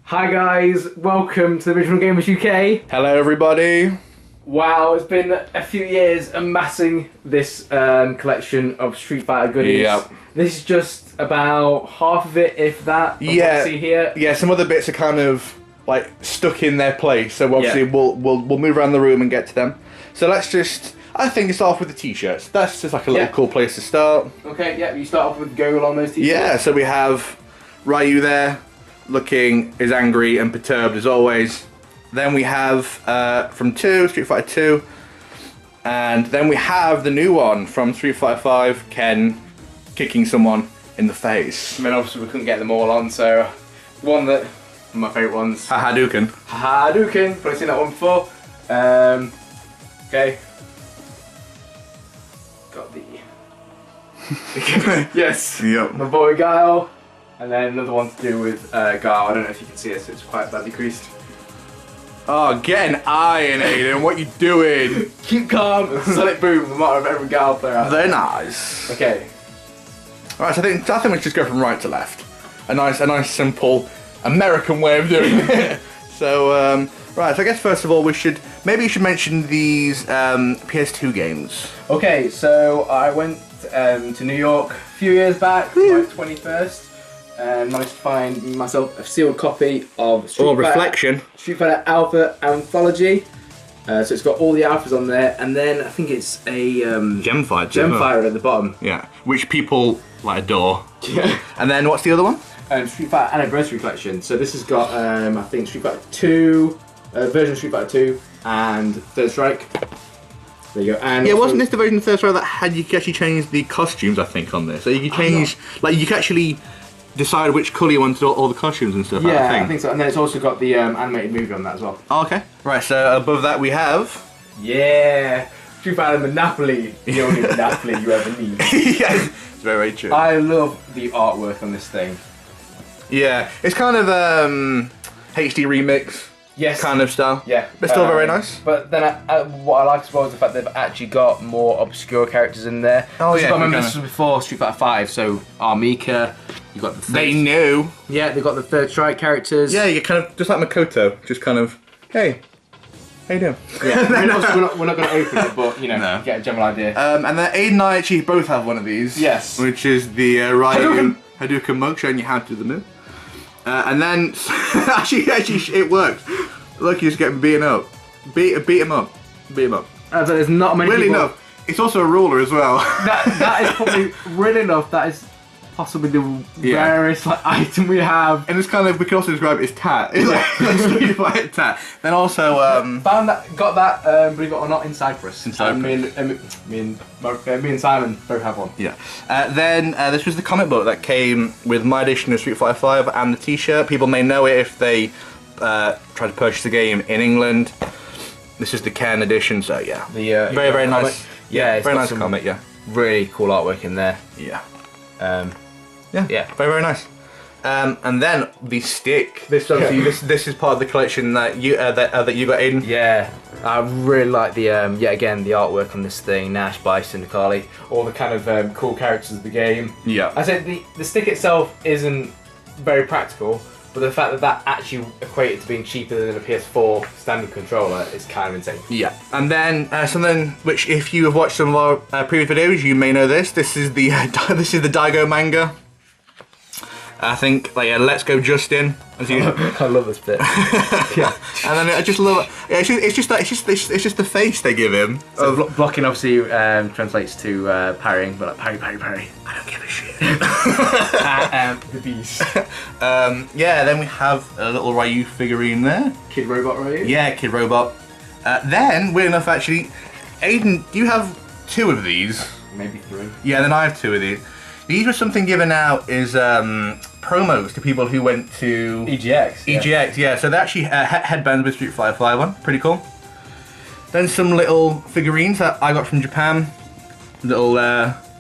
Hi guys, welcome to the Original Gamers UK. Hello everybody. Wow, it's been a few years amassing this collection of Street Fighter goodies. Yep. This is just about half of it, if that. Of what you see here. Yeah, some other bits are kind of like stuck in their place, so obviously Yeah. we'll move around the room and get to them. So let's just, I think it's off with the t-shirts. That's just like a little cool place to start. Okay, yeah, you start off with Gogol on those t-shirts. Yeah, so we have Ryu there, looking as angry and perturbed as always. Then we have from Street Fighter 2, and then we have the new one from Street Fighter 5, Ken kicking someone in the face. I mean, obviously we couldn't get them all on, so one that, one of my favourite ones. Hadouken. Hadouken, probably seen that one before. Okay. Got the... yes. Yep. My boy Guile. And then another one to do with Guile. I don't know if you can see it, it's quite badly creased. Oh, get an eye in, Aiden. What you doing? Keep calm and Sonic Boom, the motto of every Guile player out there. They're nice. Okay. Alright, so I think we should just go from right to left. A nice simple American way of doing it. So, right, so I guess first of all maybe you should mention these PS2 games. Okay, so I went to New York a few years back, my 21st. And managed to find myself a sealed copy of Street Fighter Alpha Anthology. So it's got all the alphas on there, and then I think it's a Gem Fighter at the bottom. Yeah, which people like adore. Yeah. And then what's the other one? Street Fighter Anniversary Collection. So this has got I think Street Fighter 2, version of Street Fighter 2, and Third Strike. There you go. And yeah, wasn't this the version of Third Strike that you could actually change the costumes? I think on this, so you could change, like you could actually decide which colour you wanted all the costumes and stuff. Yeah, I think so. And then it's also got the animated movie on that as well. Oh, okay. Right, so above that we have... Yeah! Street Fighter Monopoly. The only Monopoly you ever need. Yes, it's very, very true. I love the artwork on this thing. Yeah, it's kind of HD remix kind of style. Yeah. But still very nice. But then what I like as well is the fact they've actually got more obscure characters in there. Oh yeah. I remember this was before Street Fighter 5, so Armika, you got the third... They knew. Yeah, they got the Third Strike characters. Yeah, you kind of, just like Makoto, just kind of, hey, how you doing? Yeah, I mean, obviously we're not going to open it, but, you know, you get a general idea. And then Aiden and I actually both have one of these. Yes. Which is the Ryu Hadouken mug, showing you how to do the move. And then, actually, it works. Look, you just get beaten up. Beat him up. Beat him up. There's not many Weirdly people... enough, it's also a ruler as well. that is probably, really enough, that is possibly the rarest item we have. And it's kind of, we can also describe it as tat. It's like tat. Then also... got that, believe it or not, in Cyprus. In Cyprus. Me and Simon both have one. Yeah. Then this was the comic book that came with my edition of Street Fighter 5 and the t-shirt. People may know it if they try to purchase the game in England. This is the Ken edition, so yeah. The very nice. Yeah, it's very got nice some comic, yeah. Really cool artwork in there. Yeah. Yeah. Very, very nice. And then the stick. This is part of the collection that you that you got, Aiden. Yeah, I really like the yet again the artwork on this thing. Nash, Bison, Nikali, all the kind of cool characters of the game. Yeah. I said the stick itself isn't very practical, but the fact that actually equated to being cheaper than a PS4 standard controller is kind of insane. Yeah. And then something which, if you have watched some of our previous videos, you may know this. This is the Daigo Manga. I think, like, Let's Go Justin. As you... I love this bit. Yeah. And then I just love it. Yeah, it's just the face they give him. So blocking obviously translates to parrying, but like parry. I don't give a shit. I am the beast. Yeah. Then we have a little Ryu figurine there. Kid Robot Ryu. Yeah, Kid Robot. Then, weird enough, actually, Aiden, do you have 2 of these? Maybe 3. Yeah, then I have 2 of these. These were something given out as promos to people who went to... EGX. EGX, yeah. So they're actually headbands with Street Fighter 5 on. Pretty cool. Then some little figurines that I got from Japan. Little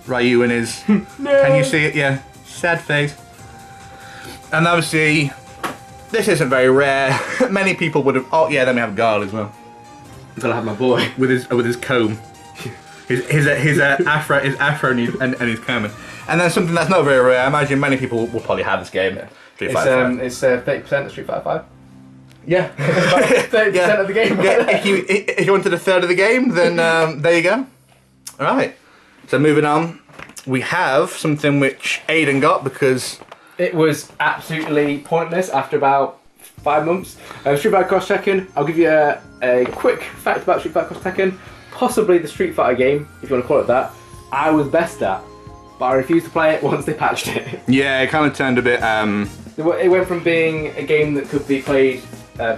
Ryu and his... No. Can you see it? Yeah. Sad face. And obviously, this isn't very rare. Many people would have... Oh, yeah, then we have Guile as well. I'm gonna have my boy. With his comb. His afro and his comb. And then something that's not very rare, I imagine many people will probably have this game. Yeah. Street Fighter 5. It's 30% of Street Fighter 5. Yeah, 30% of the game. Yeah, if you wanted a third of the game, then there you go. Alright, so moving on, we have something which Aiden got because... It was absolutely pointless after about 5 months. Street Fighter Cross Tekken, I'll give you a quick fact about Street Fighter Cross Tekken. Possibly the Street Fighter game, if you want to call it that, I was best at, but I refused to play it once they patched it. Yeah, it kind of turned a bit... It went from being a game that could be played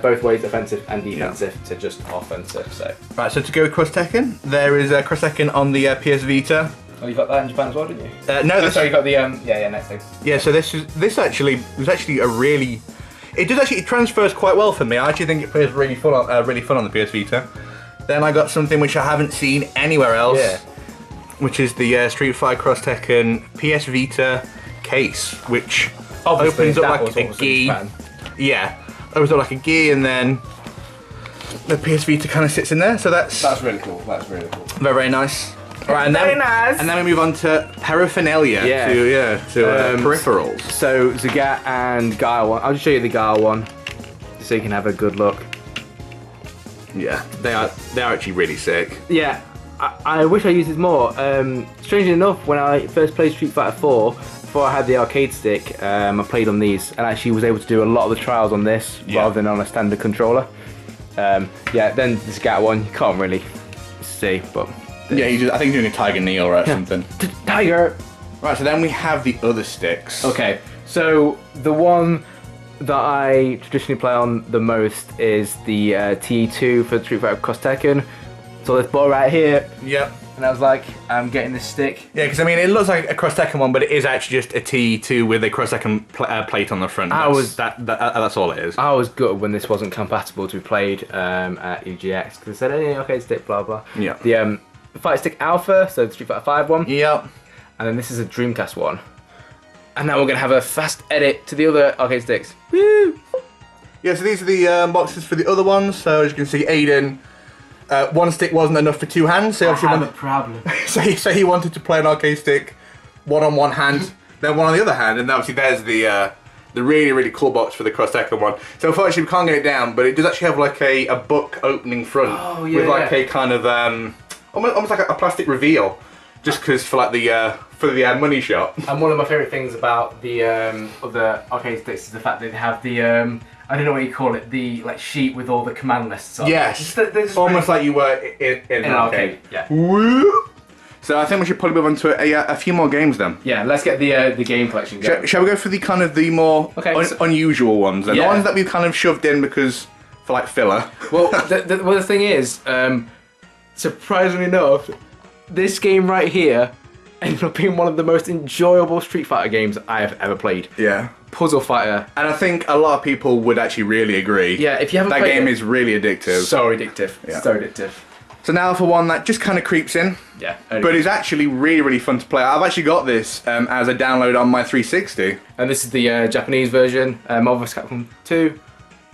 both ways, offensive and defensive, to just offensive. So. Right, so to go with Cross Tekken, there is Cross Tekken on the PS Vita. Oh, you got that in Japan as well, didn't you? No, sorry, you got the next thing. Yeah, so this actually was actually a really... It transfers quite well for me. I actually think it plays really fun on the PS Vita. Then I got something which I haven't seen anywhere else, which is the Street Fighter Cross Tekken PS Vita case, which opens up like a gi. Yeah, opens up like a gi, and then the PS Vita kind of sits in there. So that's really cool. That's really cool. Very, very nice. Right, and then we move on to paraphernalia, to peripherals. So Sagat and Gaia one. I'll just show you the Gaia one, so you can have a good look. Yeah, they are actually really sick. Yeah, I wish I used this more. Strangely enough, when I first played Street Fighter 4, before I had the arcade stick, I played on these and actually was able to do a lot of the trials on this rather than on a standard controller. Then the Sagat one, you can't really see, but... Yeah, I think he's doing a Tiger Knee or something. Tiger! Right, so then we have the other sticks. Okay, so the one that I traditionally play on the most is the T2 for Street Fighter Cross Tekken. So this ball right here. Yep. And I was like, I'm getting this stick. Yeah, because I mean, it looks like a Cross Tekken one, but it is actually just a T2 with a Cross Tekken plate on the front. That's all it is. I was gutted when this wasn't compatible to be played at EGX, because they said, hey, arcade stick, blah, blah. Yeah. The Fight Stick Alpha, so the Street Fighter 5 one. Yep. And then this is a Dreamcast one. And now we're going to have a fast edit to the other arcade sticks. Woo! Yeah, so these are the boxes for the other ones. So as you can see, Aiden, one stick wasn't enough for two hands. So I have a problem. so he wanted to play an arcade stick, one on one hand, then one on the other hand. And obviously there's the really, really cool box for the Cross Tekken one. So unfortunately we can't get it down, but it does actually have like a book opening front with like a kind of almost like a plastic reveal, just because for like the money shot. And one of my favourite things about the other arcade sticks is the fact that they have the I don't know what you call it, the like sheet with all the command lists on. Yes, almost like you were in an arcade. Yeah. Woo! So I think we should probably move on to a few more games then. Yeah, let's get the game collection going. Shall we go for the kind of the more unusual ones then? The ones that we've kind of shoved in because for like filler. Well, the thing is, surprisingly enough, this game right here ended up being one of the most enjoyable Street Fighter games I have ever played. Yeah. Puzzle fighter. And I think a lot of people would actually really agree. Yeah, if you haven't played that game is really addictive. So addictive. Yeah. So addictive. So now for one that just kind of creeps in. Yeah. But it's actually really, really fun to play. I've actually got this as a download on my 360. And this is the Japanese version, Marvel vs. Capcom 2.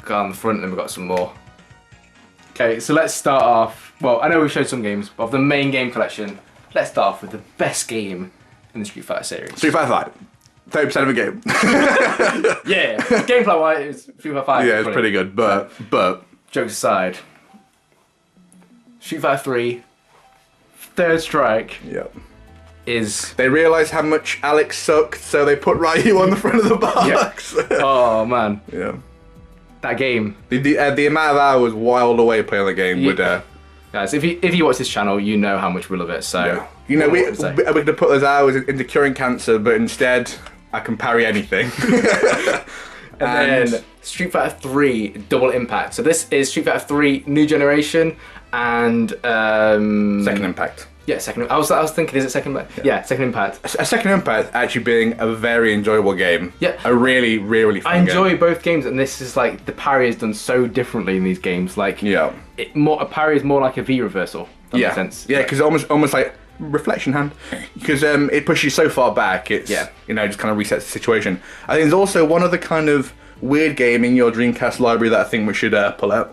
Got on the front and we've got some more. Okay, so let's start off. Well, I know we've showed some games, but of the main game collection, let's start off with the best game in the Street Fighter series. Street Fighter 5. 30% of a game. Yeah, gameplay-wise, Street Fighter 5. Yeah, it's pretty good, but... Jokes aside, Street Fighter 3, Third Strike, is... They realised how much Alex sucked, so they put Ryu on the front of the box. Yeah. Oh, man. Yeah. That game. The amount of hours whiled away playing the game would... Guys, if you watch this channel, you know how much we love it, so... Yeah. You know, we're going to put those hours into curing cancer, but instead, I can parry anything. and then Street Fighter 3 Double Impact. So this is Street Fighter 3 New Generation and... Second Impact. Yeah, Second. I was thinking, is it Second Impact? Yeah, Second Impact. A Second Impact actually being a very enjoyable game. Yeah. A really, really fun game. I enjoy both games, and this is like, the parry is done so differently in these games. Like, a parry is more like a V reversal. That makes sense. Yeah, because almost like reflection hand. Because it pushes you so far back, it's, you know, just kind of resets the situation. I think there's also one other kind of weird game in your Dreamcast library that I think we should pull out.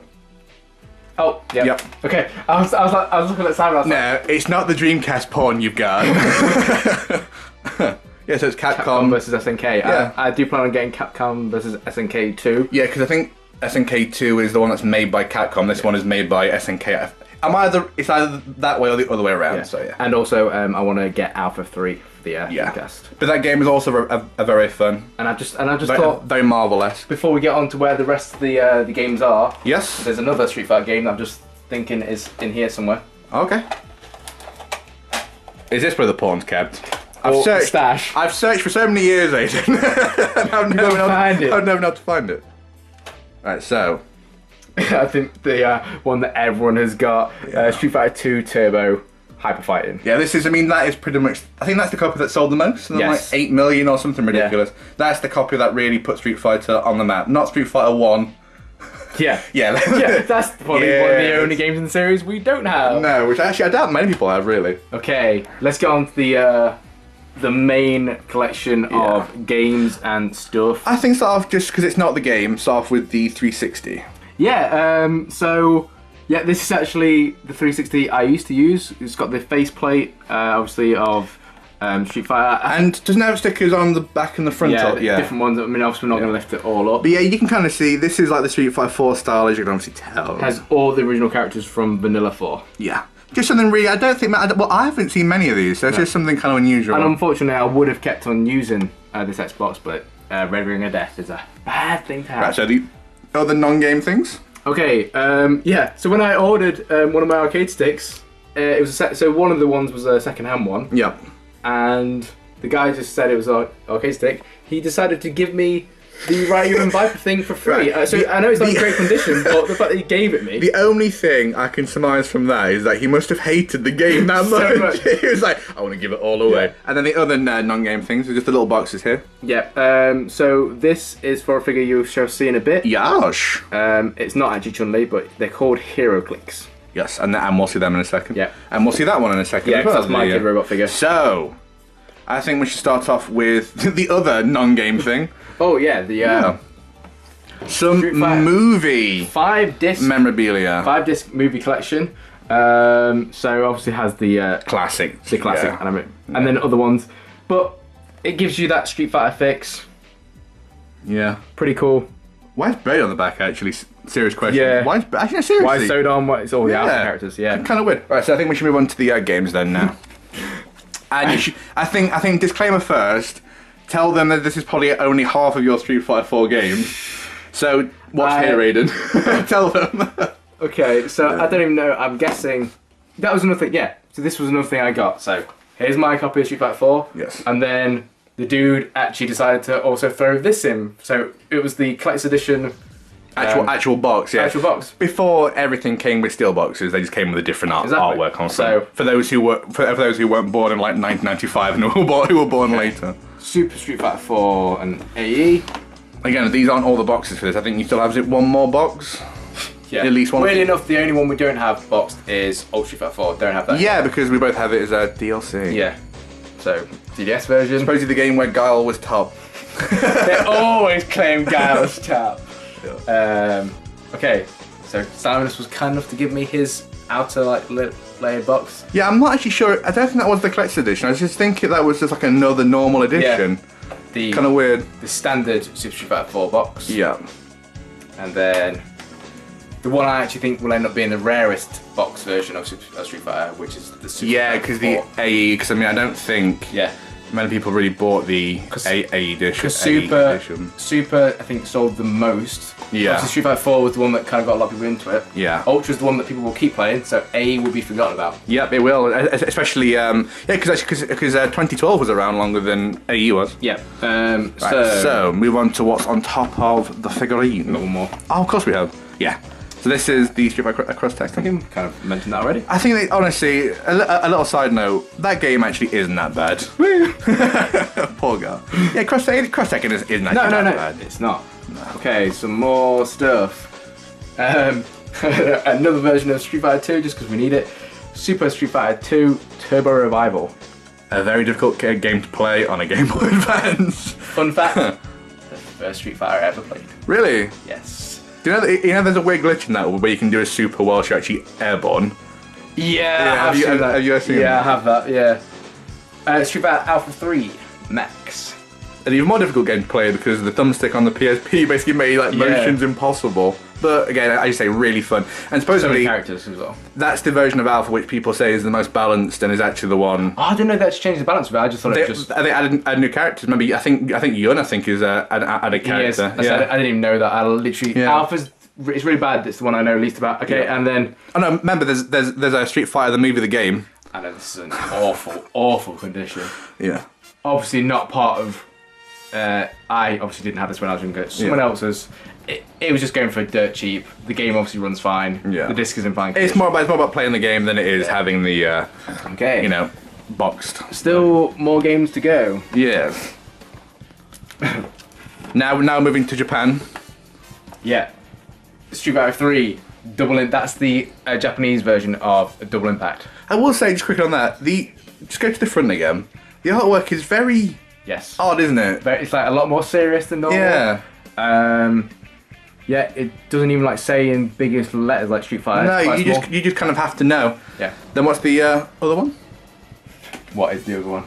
Oh, yeah. Yep. Okay. I was looking at Simon. No, it's not the Dreamcast porn you've got. Yeah, so it's Capcom versus SNK. Yeah. I do plan on getting Capcom versus SNK 2. Yeah, because I think SNK 2 is the one that's made by Capcom. This one is made by SNK. It's either that way or the other way around. Yeah. So yeah. And also, I want to get Alpha 3 for the Dreamcast. But that game is also a very fun. And I just thought very marvelous. Before we get on to where the rest of the games are. Yes. There's another Street Fighter game that I'm just thinking is in here somewhere. Okay. Is this where the porn's kept? I've searched for so many years, Aiden. I've never known how to find it. Right, so. I think the one that everyone has got, Street Fighter 2 Turbo Hyper Fighting. Yeah, that is pretty much, I think that's the copy that sold the most. Yes. Like 8 million or something ridiculous. Yeah. That's the copy that really put Street Fighter on the map. Not Street Fighter 1. Yeah. Yeah. That's probably one of the only games in the series we don't have. No, which actually I doubt many people have, really. Okay, let's get on to the main collection of games and stuff. I think start off, just because it's not the game, start off with the 360. Yeah, this is actually the 360 I used to use. It's got the faceplate, obviously, of Street Fighter. And doesn't it have stickers on the back and the front? Yeah, different ones. I mean, obviously we're not going to lift it all up. But yeah, you can kind of see, this is like the Street Fighter 4 style, as you can obviously tell. It has all the original characters from Vanilla 4. Yeah. Just something really, I haven't seen many of these, so it's just something kind of unusual. And unfortunately, I would have kept on using this Xbox, but Red Ring of Death is a bad thing to have. Right, so the other non-game things? Okay, so when I ordered one of my arcade sticks, it was so one of the ones was a second-hand one. Yeah. And the guy just said it was an arcade stick. He decided to give me the Ryu and Viper thing for free. Right. I know it's not in great condition, but the fact that he gave it me. The only thing I can surmise from that is that he must have hated the game that much. He was like, I want to give it all away. Yeah. And then the other non-game things are just the little boxes here. Yeah. So this is for a figure you shall see in a bit. Yash. It's not actually Chun-Li, but they're called Heroclix. Yes, and we'll see them in a second. Yeah. And we'll see that one in a second. Yeah, that's my Kid Robot figure. So, I think we should start off with the other non-game thing. Oh yeah, some movie 5-disc memorabilia. 5-disc movie collection. So obviously has the classic, and then other ones, but it gives you that Street Fighter fix. Yeah, pretty cool. Why is Blade on the back actually? Serious question. Yeah. Why is seriously? Why is Sodom? Why is all the Alpha characters? Yeah. Kind of weird. Right, so I think we should move on to the games then now. And I think disclaimer first. Tell them that this is probably only half of your Street Fighter 4 games. So what's here, Aiden? Tell them. Okay, so I don't even know. I'm guessing that was another thing. Yeah. So this was another thing I got. So here's my copy of Street Fighter 4. Yes. And then the dude actually decided to also throw this in. So it was the collector's edition. Actual box, yeah. Actual box. Before everything came with steel boxes, they just came with a different artwork on. So for those who weren't born in like 1995 and who were born later. Super Street Fighter 4 and AE. Again, these aren't all the boxes for this. I think you still have one more box. Yeah. At least one. Weirdly enough, the only one we don't have boxed is Ultra Street Fighter 4. Don't have that. Yeah, because we both have it as a DLC. Yeah. So DDS version. Supposedly the game where Guile was top. They always claim Guile was top. Yeah. Okay, so Simonus was kind enough to give me his outer layered box. Yeah, I'm not actually sure. I don't think that was the collector's edition. I was just thinking that was just like another normal edition. Yeah. Kind of weird. The standard Super Street Fighter 4 box. Yeah. And then the one I actually think will end up being the rarest box version of Street Fighter, which is the Super Yeah, because the AE. Because I mean, I don't think. Yeah. Many people really bought the AE edition. Because Super, I think, sold the most. Yeah. Obviously, Street Fighter 4 was the one that kind of got a lot of people into it. Yeah. Ultra's the one that people will keep playing, so AE will be forgotten about. Yep, it will. Especially, because 2012 was around longer than AE was. Yeah. Right, so move on to what's on top of the figurine. A little more. Oh, of course we have. Yeah. So this is the Street Fighter Cross Tekken. I think kind of mentioned that already. I think, honestly, a little side note, that game actually isn't that bad. Poor guy. Yeah, Cross Tekken isn't actually that bad. It's not. No. Okay, some more stuff. Another version of Street Fighter 2, just because we need it. Super Street Fighter 2 Turbo Revival. A very difficult game to play on a Game Boy Advance. Fun fact, the first Street Fighter I ever played. Really? Yes. Do you know there's a weird glitch in that where you can do a super whilst you're actually airborne? Yeah, have you ever seen that? Yeah, I have that, yeah. Street Fighter Alpha 3. Mechs. An even more difficult game to play because the thumbstick on the PSP basically made like motions impossible. But again, I just say really fun. And supposedly, characters as well. That's the version of Alpha which people say is the most balanced and is actually the one. Oh, I didn't know that's changed the balance of it. I just thought it just. They added new characters. Maybe I think Yun is a character. Yes, I didn't even know that. I literally Alpha's. It's really bad. It's the one I know least about. Okay, and then. Oh no! Remember, there's a Street Fighter the movie, the game. I know this is an awful condition. Yeah. Obviously not part of. I obviously didn't have this when I was younger. Someone else's. It was just going for dirt cheap. The game obviously runs fine. Yeah. The disc is in fine condition. It's more about playing the game than it is having the boxed. Still more games to go. Yeah. now moving to Japan. Yeah. Street Fighter 3 Double that's the Japanese version of Double Impact. I will say just quickly on that, just go to the front again. The artwork is very odd, isn't it? It's like a lot more serious than normal. Yeah. Yeah, it doesn't even like say in biggest letters like Street Fighter. No, you just kind of have to know. Yeah. Then what's the other one? What is the other one?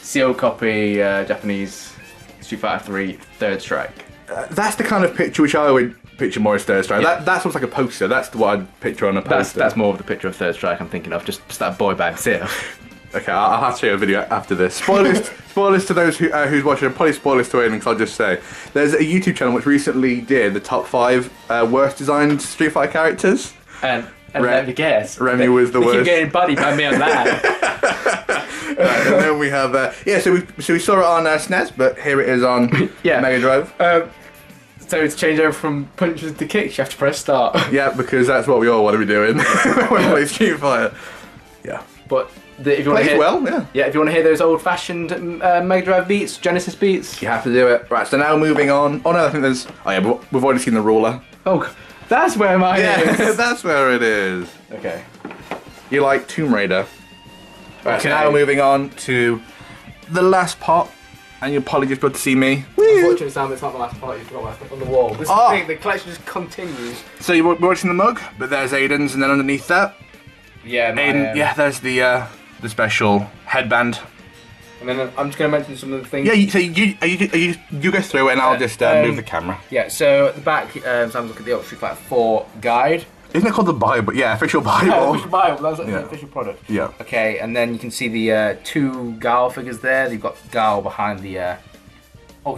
Sealed copy Japanese Street Fighter 3 Third Strike. That's the kind of picture which I would picture more as Third Strike. Yeah. That looks like a poster. That's what I'd picture on a poster. That's more of the picture of Third Strike I'm thinking of. Just that boy band himself. Okay, I'll have to show you a video after this. Spoilers to those who's watching, and probably spoilers to anything, because I'll just say. There's a YouTube channel which recently did the top 5 worst designed Street Fighter characters. And let me guess. Remy was the worst. You keep getting buddied by me on that. Right, and then we have, so we saw it on SNES, but here it is on Mega Drive. So to change over from punches to kicks, you have to press start. Yeah, because that's what we all want to be doing when we play Street Fighter. Yeah. But if you want to hear, if you want to hear those old-fashioned Mega Drive beats, Genesis beats, you have to do it. Right. So now moving on. Oh no, I think there's. Oh yeah, we've already seen the ruler. Oh, that's where mine is. That's where it is. Okay. You like Tomb Raider. Right. Okay. So now moving on to the last part, and you'll probably just be able to see me. Unfortunately, Sam, it's not the last part. You've got my stuff on the wall. This is the thing. The collection just continues. So you're watching the mug, but there's Aiden's, and then underneath that. Yeah, Aiden, there's the special headband. And then I'm just going to mention some of the things. Yeah, so you go through it and I'll just move the camera. Yeah, so at the back, Sam's look at the Street Fighter 4 guide. Isn't it called the Bible? Yeah, official Bible. Yeah, official Bible, that's like the official product. Yeah. Okay, and then you can see the 2 Guile figures there. You've got Guile behind the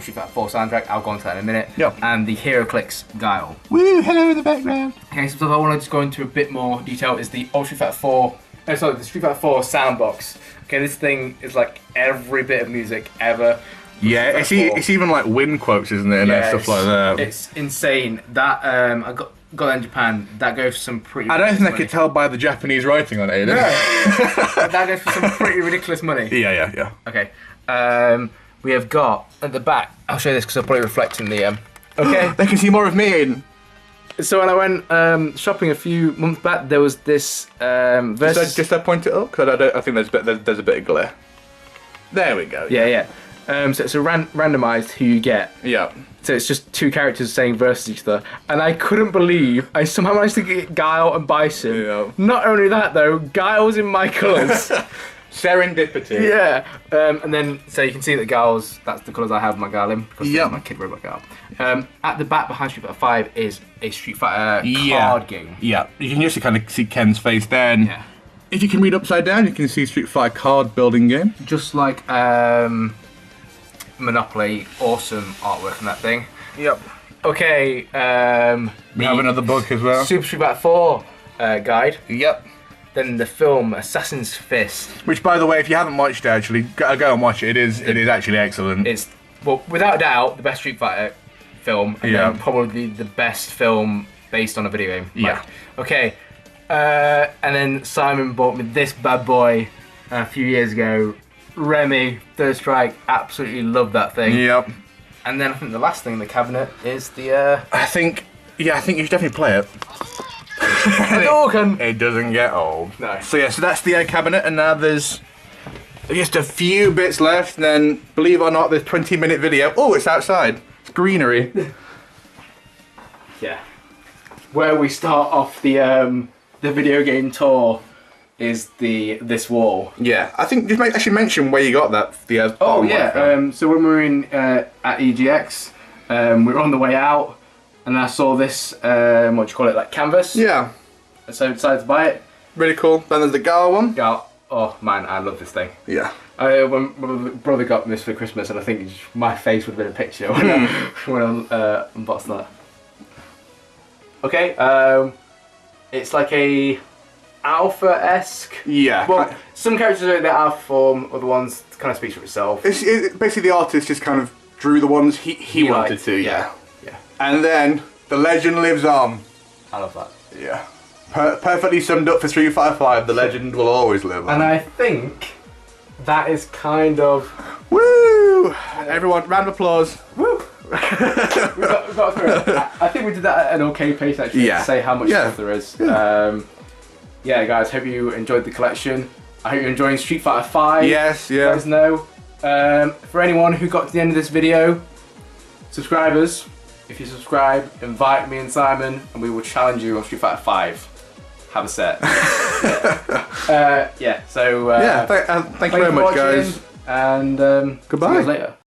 Street Fighter 4 soundtrack. I'll go into that in a minute. Yeah. And the Heroclix Guile. Woo, hello in the background. Okay, so I want to just go into a bit more detail is the Street Fighter 4... the Street Fighter 4 soundbox. Okay, this thing is like every bit of music ever. Yeah, it's even like wind quotes, isn't it, and stuff like that. It's insane. That I got that in Japan. That goes for some pretty. I don't think they could tell by the Japanese writing on it. No, that goes for some pretty ridiculous money. Yeah. Okay, we have got at the back. I'll show you this because I'll probably reflect in the. Okay, they can see more of me, Aiden. So when I went shopping a few months back, there was this versus... Just point it up, because I think there's a bit of glare. There we go. Yeah. So it's a randomised who you get. Yeah. So it's just 2 characters saying versus each other. And I couldn't believe I somehow managed to get Guile and Bison. Yeah. Not only that though, Guile's in my colours. Serendipity. Yeah. And then, so you can see that Guile's, that's the colours I have my Guile in, because that's my Kid Robot Guile. At the back behind Street Fighter 5 is a Street Fighter card game. Yeah. You can just kind of see Ken's face there, and if you can read upside down, you can see Street Fighter card building game. Just like Monopoly, awesome artwork on that thing. Yep. Okay. We have another book as well. Super Street Fighter 4 guide. Yep. Then the film Assassin's Fist. Which, by the way, if you haven't watched it, actually, go and watch it. It is actually excellent. It's, well, without doubt, the best Street Fighter film, and then probably the best film based on a video game. Yeah. Okay. And then Simon bought me this bad boy a few years ago. Remy, Third Strike, absolutely love that thing. Yep. And then I think the last thing in the cabinet is the... I think you should definitely play it. It doesn't get old. No. So that's the cabinet, and now there's just a few bits left, and then, believe it or not, there's 20-minute video. Oh, it's outside. It's greenery. Yeah. Where we start off the video game tour is this wall. Yeah, I think just actually mention where you got that. Oh yeah, so when we were in at EGX, we were on the way out, and I saw this what do you call it, like canvas. Yeah. So I decided to buy it. Really cool. Then there's the Gala one. Gala. Oh man, I love this thing. Yeah. When my brother got this for Christmas, and I think my face would have been a picture when I unboxed that. Okay, it's like a alpha-esque. Yeah. Well, some characters are in the alpha form, other ones kind of speaks for itself. Basically, the artist just kind of drew the ones he wanted liked. to. Yeah. And then the legend lives on. I love that. Yeah. Perfectly summed up for 355. The legend will always live on. And I think that is kind of... Woo! Everyone, round of applause. Woo! we've got through it. I think we did that at an okay pace actually, to say how much stuff there is. Yeah, guys, hope you enjoyed the collection. I hope you're enjoying Street Fighter 5. Yes, yeah. Let us know. For anyone who got to the end of this video, subscribers, if you subscribe, invite me and Simon, and we will challenge you on Street Fighter 5. Have a set. Yeah, so... thank you very much, guys. And goodbye. see you guys later.